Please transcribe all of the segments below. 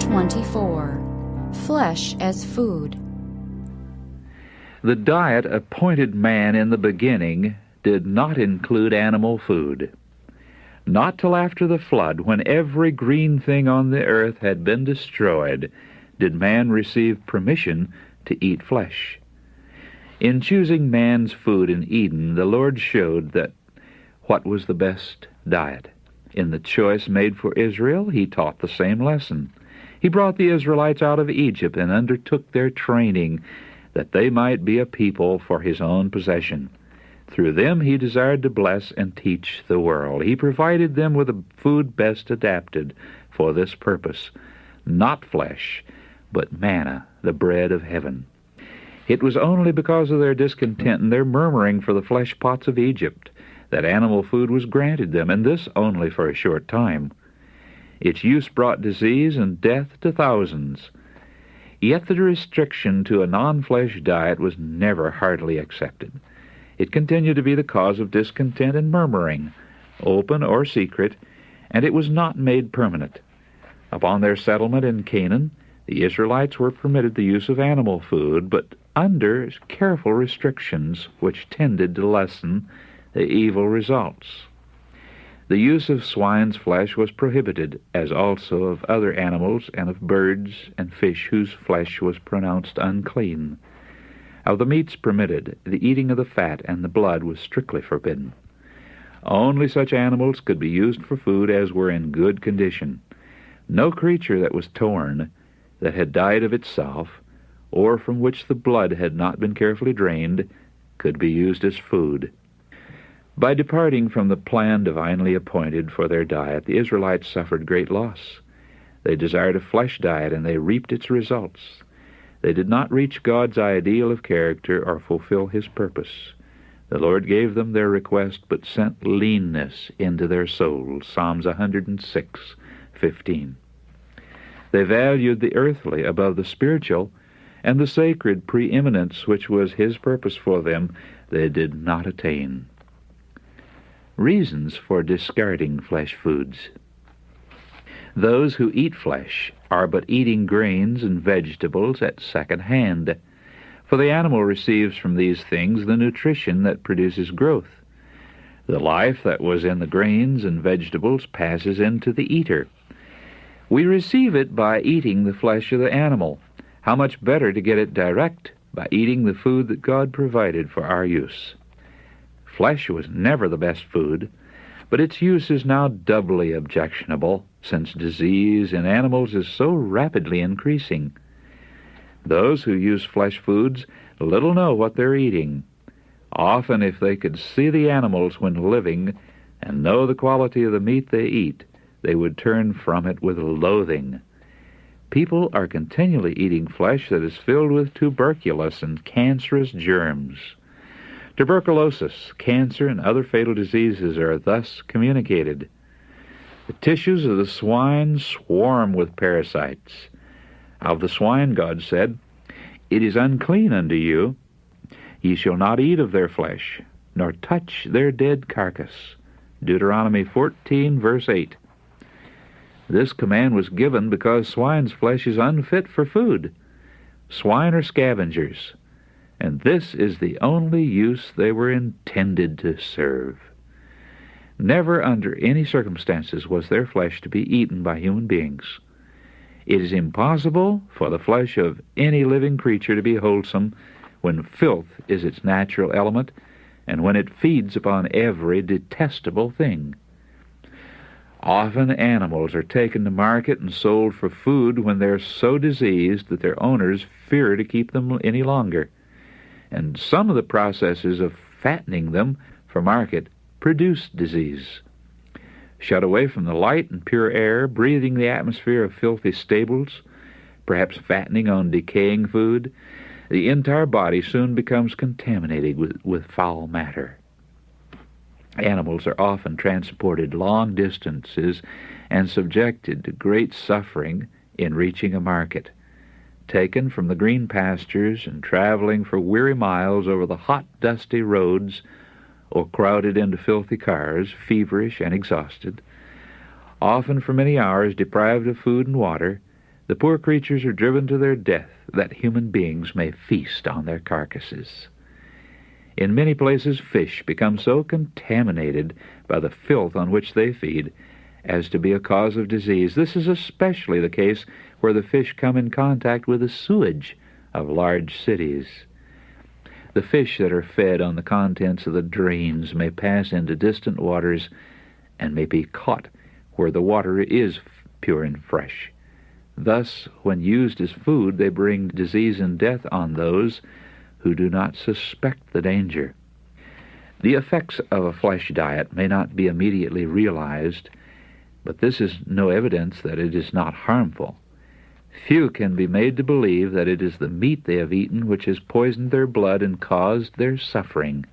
24. Flesh as Food. The diet appointed man in the beginning did not include animal food. Not till after the flood, when every green thing on the earth had been destroyed, did man receive permission to eat flesh. In choosing man's food in Eden, the Lord showed that what was the best diet. In the choice made for Israel, he taught the same lesson. He brought the Israelites out of Egypt and undertook their training that they might be a people for his own possession. Through them he desired to bless and teach the world. He provided them with a food best adapted for this purpose, not flesh, but manna, the bread of heaven. It was only because of their discontent and their murmuring for the flesh pots of Egypt that animal food was granted them, and this only for a short time. Its use brought disease and death to thousands. Yet the restriction to a non-flesh diet was never heartily accepted. It continued to be the cause of discontent and murmuring, open or secret, and it was not made permanent. Upon their settlement in Canaan, the Israelites were permitted the use of animal food, but under careful restrictions which tended to lessen the evil results. The use of swine's flesh was prohibited, as also of other animals and of birds and fish whose flesh was pronounced unclean. Of the meats permitted, the eating of the fat and the blood was strictly forbidden. Only such animals could be used for food as were in good condition. No creature that was torn, that had died of itself, or from which the blood had not been carefully drained, could be used as food. By departing from the plan divinely appointed for their diet, the Israelites suffered great loss. They desired a flesh diet, and they reaped its results. They did not reach God's ideal of character or fulfill his purpose. The Lord gave them their request, but sent leanness into their souls. Psalms 106:15. They valued the earthly above the spiritual, and the sacred preeminence which was his purpose for them they did not attain. Reasons for discarding flesh foods. Those who eat flesh are but eating grains and vegetables at second hand, for the animal receives from these things the nutrition that produces growth. The life that was in the grains and vegetables passes into the eater. We receive it by eating the flesh of the animal. How much better to get it direct by eating the food that God provided for our use. Flesh was never the best food, but its use is now doubly objectionable, since disease in animals is so rapidly increasing. Those who use flesh foods little know what they're eating. Often, if they could see the animals when living and know the quality of the meat they eat, they would turn from it with loathing. People are continually eating flesh that is filled with tuberculous and cancerous germs. Tuberculosis, cancer, and other fatal diseases are thus communicated. The tissues of the swine swarm with parasites. Of the swine, God said, "It is unclean unto you. Ye shall not eat of their flesh, nor touch their dead carcass." Deuteronomy 14, verse 8. This command was given because swine's flesh is unfit for food. Swine are scavengers, and this is the only use they were intended to serve. Never under any circumstances was their flesh to be eaten by human beings. It is impossible for the flesh of any living creature to be wholesome when filth is its natural element and when it feeds upon every detestable thing. Often animals are taken to market and sold for food when they're so diseased that their owners fear to keep them any longer. And some of the processes of fattening them for market produce disease. Shut away from the light and pure air, breathing the atmosphere of filthy stables, perhaps fattening on decaying food, the entire body soon becomes contaminated with foul matter. Animals are often transported long distances and subjected to great suffering in reaching a market. Taken from the green pastures and traveling for weary miles over the hot, dusty roads, or crowded into filthy cars, feverish and exhausted, often for many hours deprived of food and water, The poor creatures are driven to their death, that human beings may feast on their carcasses. In many places, fish become so contaminated by the filth on which they feed as to be a cause of disease. This is especially the case where the fish come in contact with the sewage of large cities. The fish that are fed on the contents of the drains may pass into distant waters and may be caught where the water is pure and fresh. Thus, when used as food, they bring disease and death on those who do not suspect the danger. The effects of a flesh diet may not be immediately realized, but this is no evidence that it is not harmful. Few can be made to believe that it is the meat they have eaten which has poisoned their blood and caused their suffering.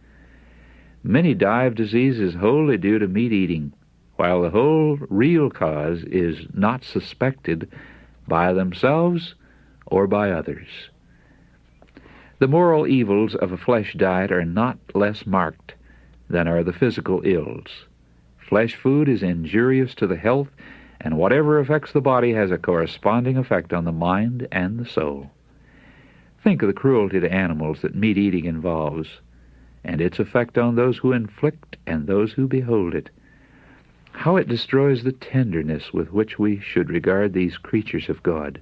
Many die of diseases wholly due to meat eating, while the whole real cause is not suspected by themselves or by others. The moral evils of a flesh diet are not less marked than are the physical ills. Flesh food is injurious to the health, and whatever affects the body has a corresponding effect on the mind and the soul. Think of the cruelty to animals that meat eating involves, and its effect on those who inflict and those who behold it. How it destroys the tenderness with which we should regard these creatures of God.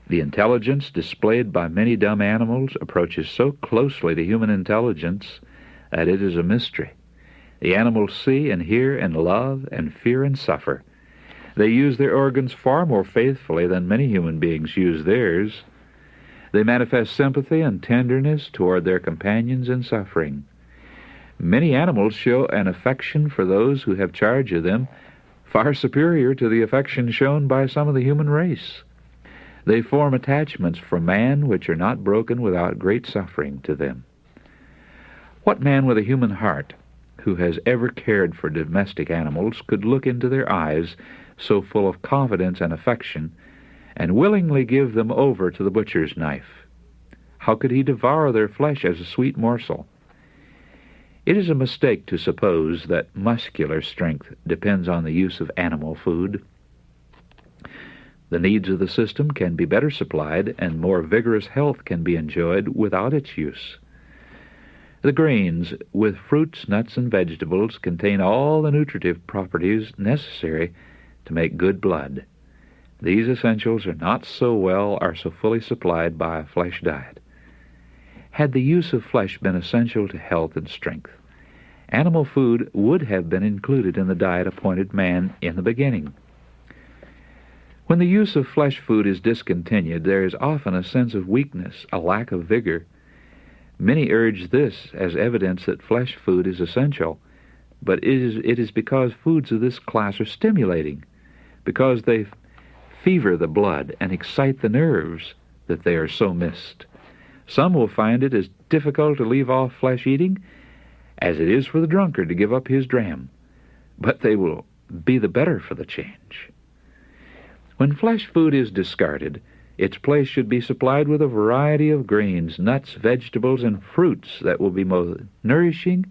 The intelligence displayed by many dumb animals approaches so closely to human intelligence that it is a mystery. The animals see and hear and love and fear and suffer. They use their organs far more faithfully than many human beings use theirs. They manifest sympathy and tenderness toward their companions in suffering. Many animals show an affection for those who have charge of them far superior to the affection shown by some of the human race. They form attachments for man which are not broken without great suffering to them. What man with a human heart who has ever cared for domestic animals could look into their eyes so full of confidence and affection and willingly give them over to the butcher's knife? How could he devour their flesh as a sweet morsel? It is a mistake to suppose that muscular strength depends on the use of animal food. The needs of the system can be better supplied, and more vigorous health can be enjoyed without its use. The grains, with fruits, nuts, and vegetables, contain all the nutritive properties necessary to make good blood. These essentials are not so well or so fully supplied by a flesh diet. Had the use of flesh been essential to health and strength, animal food would have been included in the diet appointed man in the beginning. When the use of flesh food is discontinued, there is often a sense of weakness, a lack of vigor. Many urge this as evidence that flesh food is essential, but it is because foods of this class are stimulating, because they fever the blood and excite the nerves, that they are so missed. Some will find it as difficult to leave off flesh eating as it is for the drunkard to give up his dram, but they will be the better for the change. When flesh food is discarded, its place should be supplied with a variety of grains, nuts, vegetables, and fruits that will be most nourishing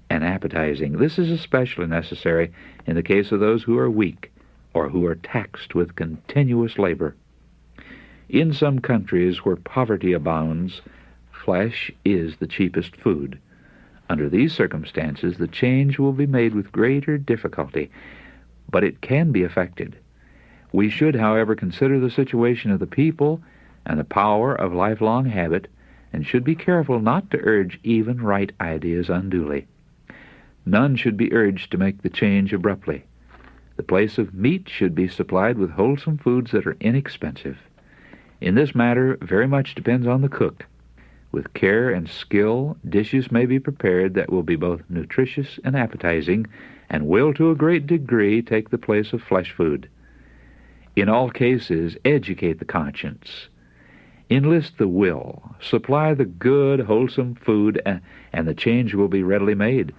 and appetizing. This is especially necessary in the case of those who are weak or who are taxed with continuous labor. In some countries where poverty abounds, flesh is the cheapest food. Under these circumstances, the change will be made with greater difficulty, but it can be effected. We should, however, consider the situation of the people and the power of lifelong habit, and should be careful not to urge even right ideas unduly. None should be urged to make the change abruptly. The place of meat should be supplied with wholesome foods that are inexpensive. In this matter, very much depends on the cook. With care and skill, dishes may be prepared that will be both nutritious and appetizing, and will to a great degree take the place of flesh food. In all cases, educate the conscience. Enlist the will. Supply the good, wholesome food, and the change will be readily made,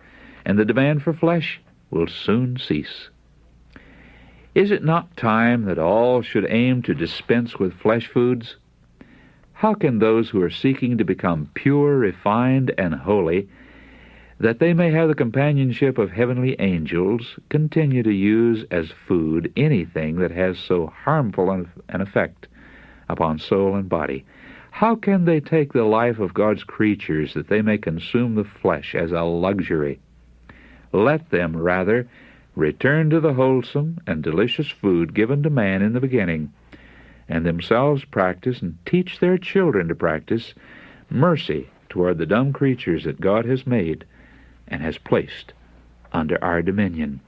and the demand for flesh will soon cease. Is it not time that all should aim to dispense with flesh foods? How can those who are seeking to become pure, refined, and holy that they may have the companionship of heavenly angels, continue to use as food anything that has so harmful an effect upon soul and body? How can they take the life of God's creatures that they may consume the flesh as a luxury? Let them, rather, return to the wholesome and delicious food given to man in the beginning, and themselves practice and teach their children to practice mercy toward the dumb creatures that God has made and has placed under our dominion.